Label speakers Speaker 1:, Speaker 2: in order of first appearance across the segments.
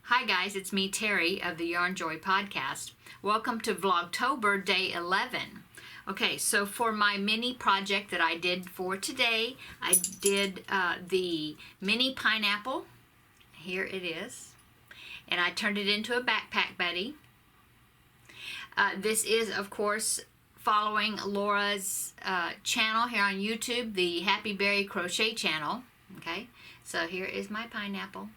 Speaker 1: Hi guys, it's me Terry of the Yarnjoy podcast. Welcome to Vlogtober day 11. Okay, so for my mini project that I did for today, I did the mini pineapple. Here it is. And I turned it into a backpack buddy. This is, of course, following Laura's channel here on YouTube, the Happy Berry Crochet channel. Okay, so here is my pineapple.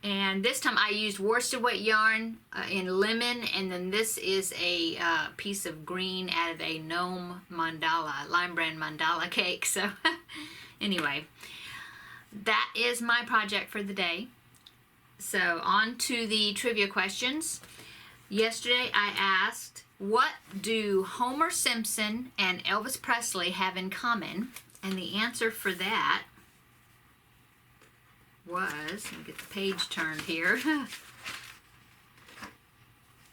Speaker 1: And this time I used worsted weight yarn in lemon, and then this is a piece of green out of a gnome mandala, lime brand mandala cake. So anyway, that is my project for the day. So on to the trivia questions. Yesterday I asked, what do Homer Simpson and Elvis Presley have in common? And the answer for that was, let me get the page turned here.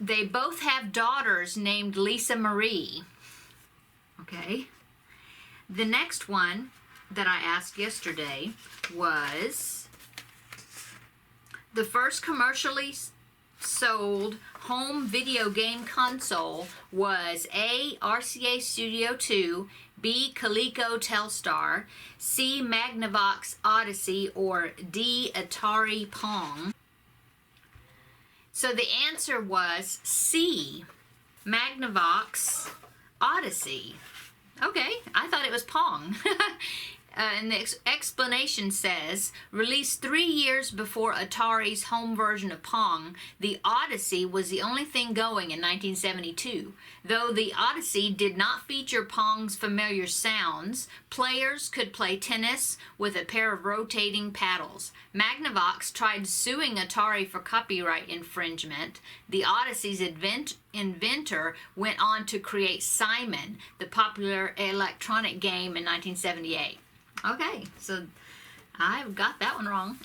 Speaker 1: They both have daughters named Lisa Marie. Okay. The next one that I asked yesterday was, the first commercially sold home video game console was A, RCA Studio 2, B, Coleco Telstar, C, Magnavox Odyssey, or D, Atari Pong. So the answer was C, Magnavox Odyssey. Okay, I thought it was Pong. And the explanation says, released 3 years before Atari's home version of Pong, the Odyssey was the only thing going in 1972. Though the Odyssey did not feature Pong's familiar sounds, players could play tennis with a pair of rotating paddles. Magnavox tried suing Atari for copyright infringement. The Odyssey's inventor went on to create Simon, the popular electronic game, in 1978. Okay, so I've got that one wrong.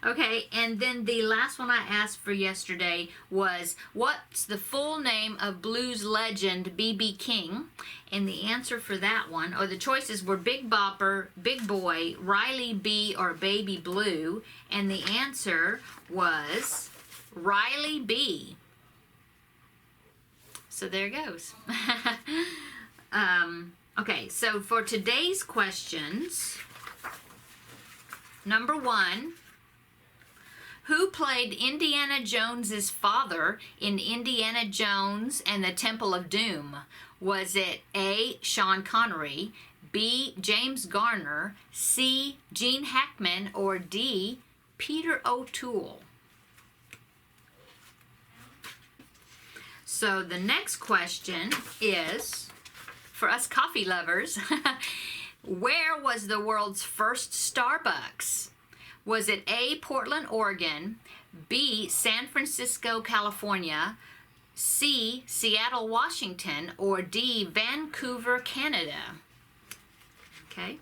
Speaker 1: Okay, and then the last one I asked for yesterday was, what's the full name of blues legend B.B. King? And the answer for that one, or the choices were Big Bopper, Big Boy, Riley B, or Baby Blue. And the answer was Riley B. So there it goes. Okay, so for today's questions, number 1, who played Indiana Jones's father in Indiana Jones and the Temple of Doom? Was it A, Sean Connery, B, James Garner, C, Gene Hackman, or D, Peter O'Toole? So the next question is, for us coffee lovers, where was the world's first Starbucks? Was it A, Portland, Oregon, B, San Francisco, California, C, Seattle, Washington, or D, Vancouver, Canada? Okay.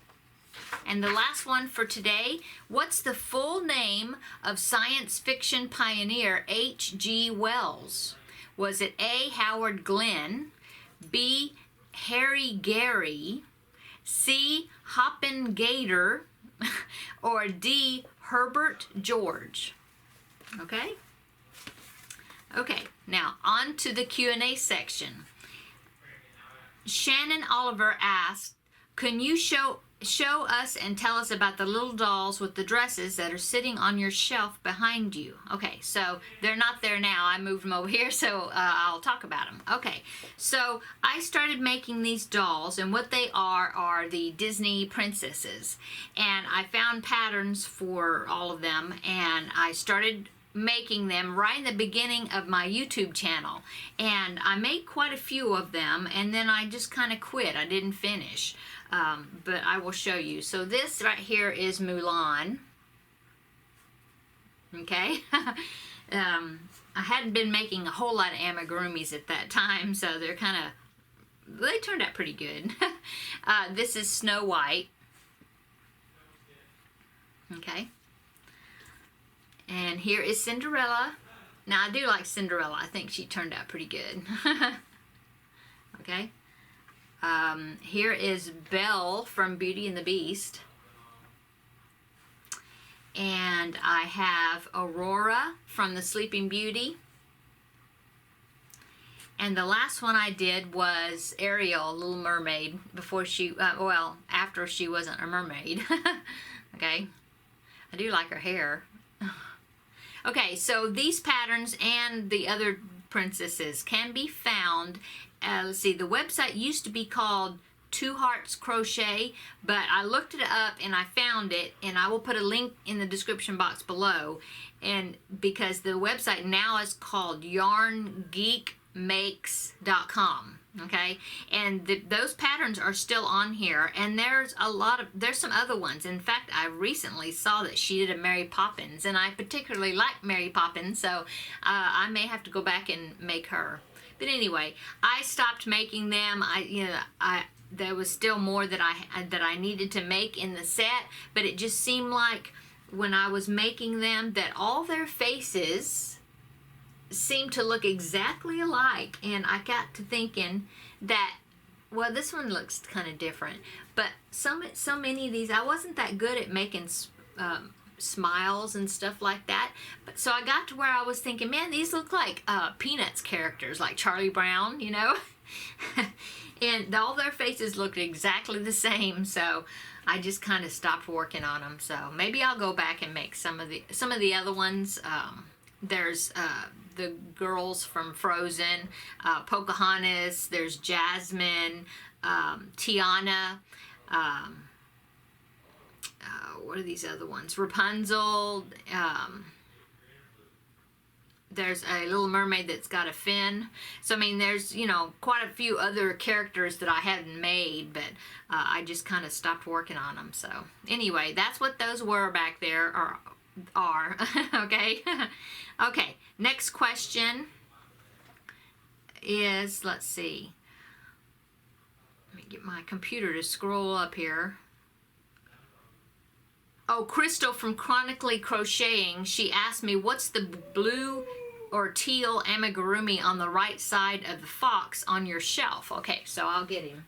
Speaker 1: And the last one for today, what's the full name of science fiction pioneer H.G. Wells? Was it A, Howard Glenn, B, Harry Gary, C, Hoppin' Gator, or D, Herbert George? Okay? Okay, now on to the Q&A section. Shannon Oliver asked, can you show us and tell us about the little dolls with the dresses that are sitting on your shelf behind you? Okay, so they're not there now. I moved them over here, so I'll talk about them. Okay, so I started making these dolls, and what they are the Disney princesses. And I found patterns for all of them, and I started making them right in the beginning of my YouTube channel. And I made quite a few of them, and then I just kind of quit. I didn't finish. But I will show you. So this right here is Mulan. Okay. I hadn't been making a whole lot of amigurumis at that time, so they turned out pretty good. This is Snow White. Okay. And here is Cinderella. Now I do like Cinderella. I think she turned out pretty good. Okay. Here is Belle from Beauty and the Beast. and I have Aurora from the Sleeping Beauty. And the last one I did was Ariel, Little Mermaid, before she, well, after she wasn't a mermaid. Okay. I do like her hair. Okay, so these patterns and the other princesses can be found. Let's see, the website used to be called Two Hearts Crochet, but I looked it up and I found it, and I will put a link in the description box below. And because the website now is called yarngeekmakes.com. Okay, and those patterns are still on here, and there's some other ones. In fact, I recently saw that she did a Mary Poppins, and I particularly like Mary Poppins, so I may have to go back and make her. But anyway, I stopped making them. There was still more that I needed to make in the set, but it just seemed like when I was making them that all their faces seemed to look exactly alike, and I got to thinking that, well, this one looks kind of different, but so many of these, I wasn't that good at making smiles and stuff like that. But so I got to where I was thinking, man, these look like Peanuts characters, like Charlie Brown, you know. And all their faces looked exactly the same, so I just kind of stopped working on them. So maybe I'll go back and make some of the other ones. There's the girls from Frozen, Pocahontas, there's Jasmine, Tiana, what are these other ones? Rapunzel, there's a Little Mermaid that's got a fin. So, I mean, there's, you know, quite a few other characters that I hadn't made, but I just kind of stopped working on them. So, anyway, that's what those were back there, or are. Okay. Okay, next question is, let's see, let me get my computer to scroll up here. Oh, Crystal from Chronically Crocheting, she asked me, what's the blue or teal amigurumi on the right side of the fox on your shelf? Okay, so I'll get him.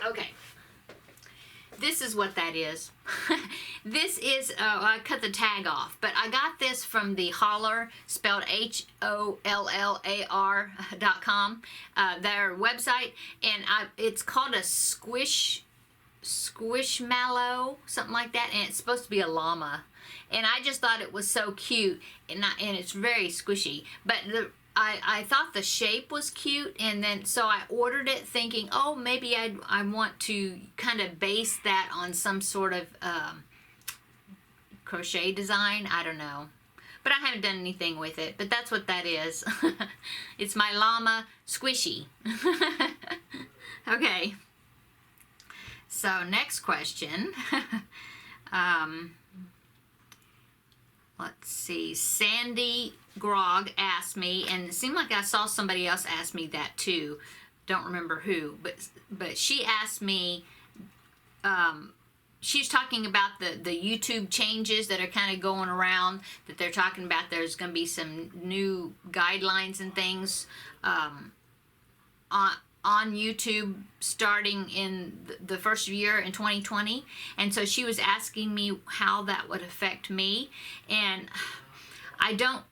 Speaker 1: Okay. This is what that is. This is, I cut the tag off, but I got this from the Holler, spelled HOLLAR.com, their website, and it's called a squishmallow, something like that, and it's supposed to be a llama. And I just thought it was so cute, and it's very squishy, but I thought the shape was cute, and then so I ordered it thinking, oh, maybe I want to kind of base that on some sort of crochet design. I don't know, but I haven't done anything with it, but that's what that is. It's my llama squishy. Okay, so next question. Let's see, Sandy Grog asked me, and it seemed like I saw somebody else ask me that too. Don't remember who, but she asked me, she's talking about the YouTube changes that are kind of going around, that they're talking about there's going to be some new guidelines and things on YouTube starting in the first year in 2020. And so she was asking me how that would affect me. And I don't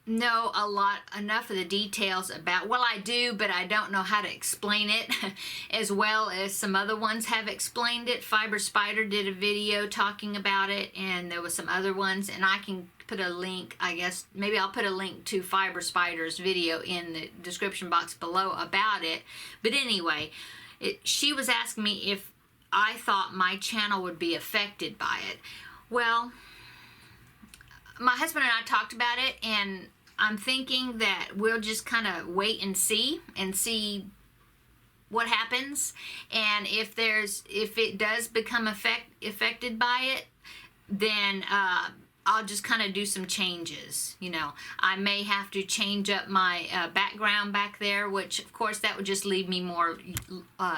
Speaker 1: know enough of the details about, well, I do, but I don't know how to explain it as well as some other ones have explained it. Fiber Spider did a video talking about it, and there was some other ones, and I can put a link, I guess, maybe I'll put a link to Fiber Spider's video in the description box below about it. But anyway, she was asking me if I thought my channel would be affected by it. Well, my husband and I talked about it, and I'm thinking that we'll just kind of wait and see what happens, and if it does become affected by it, then I'll just kind of do some changes. You know, I may have to change up my background back there, which of course that would just leave me more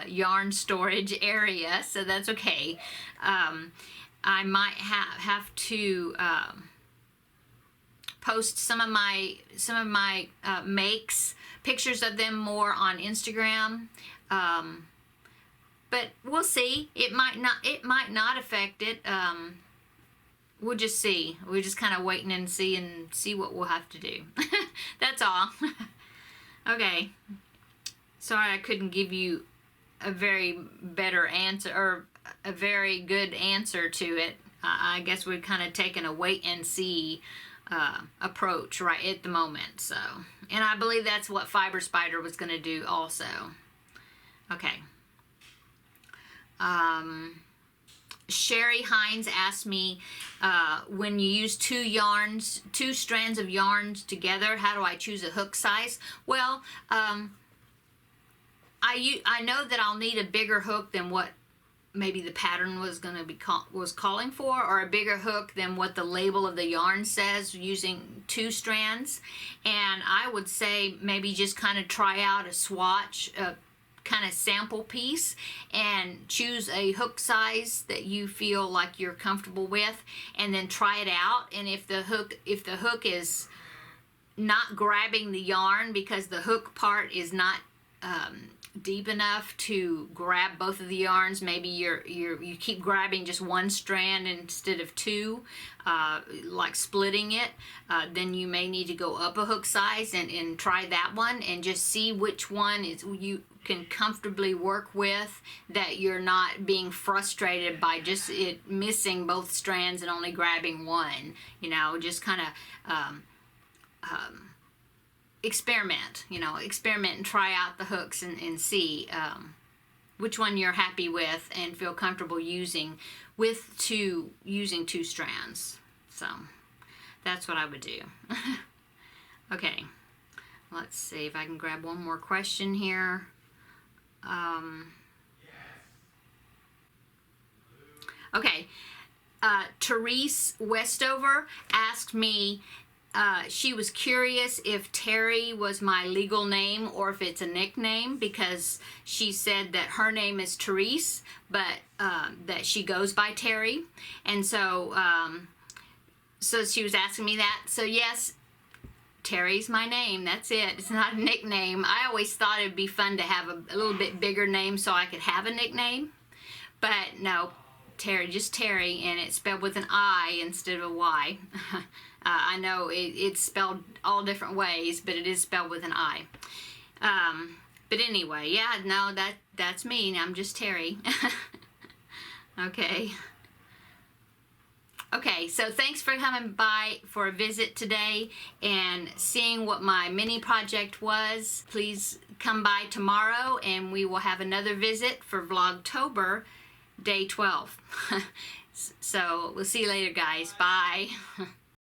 Speaker 1: yarn storage area, so that's okay. I might have to post some of my makes, pictures of them more on Instagram. but we'll see. It might not affect it. We'll just see. We're just kind of waiting and see what we'll have to do. That's all. Okay. Sorry I couldn't give you a very better answer, or a very good answer to it. I guess we're kind of taking a wait and see approach right at the moment. So, and I believe that's what Fiber Spider was going to do also. Okay. Sherry Hines asked me, when you use two strands of yarns together, how do I choose a hook size? Well, I know that I'll need a bigger hook than what maybe the pattern was going to be calling for, or a bigger hook than what the label of the yarn says, using 2 strands. And I would say maybe just kind of try out a swatch, kind of sample piece, and choose a hook size that you feel like you're comfortable with, and then try it out. And if the hook is not grabbing the yarn because the hook part is not deep enough to grab both of the yarns, maybe you keep grabbing just one strand instead of 2, like splitting it, then you may need to go up a hook size and try that one, and just see which one you can comfortably work with, that you're not being frustrated by just it missing both strands and only grabbing one. You know, just kind of experiment and try out the hooks and see which one you're happy with and feel comfortable using using 2 strands. So that's what I would do. Okay, let's see if I can grab one more question here. Okay, Terri Westover asked me, she was curious if Terri was my legal name or if it's a nickname, because she said that her name is Therese, but that she goes by Terri. And so so she was asking me that. So yes, Terry's my name. That's it. It's not a nickname. I always thought it'd be fun to have a little bit bigger name so I could have a nickname. But no, Terri, just Terri, and it's spelled with an I instead of a Y. I know it's spelled all different ways, but it is spelled with an I. But anyway, yeah, no, that's me. I'm just Terri. Okay. Okay, so thanks for coming by for a visit today and seeing what my mini project was. Please come by tomorrow and we will have another visit for Vlogtober, day 12. So we'll see you later, guys. Bye.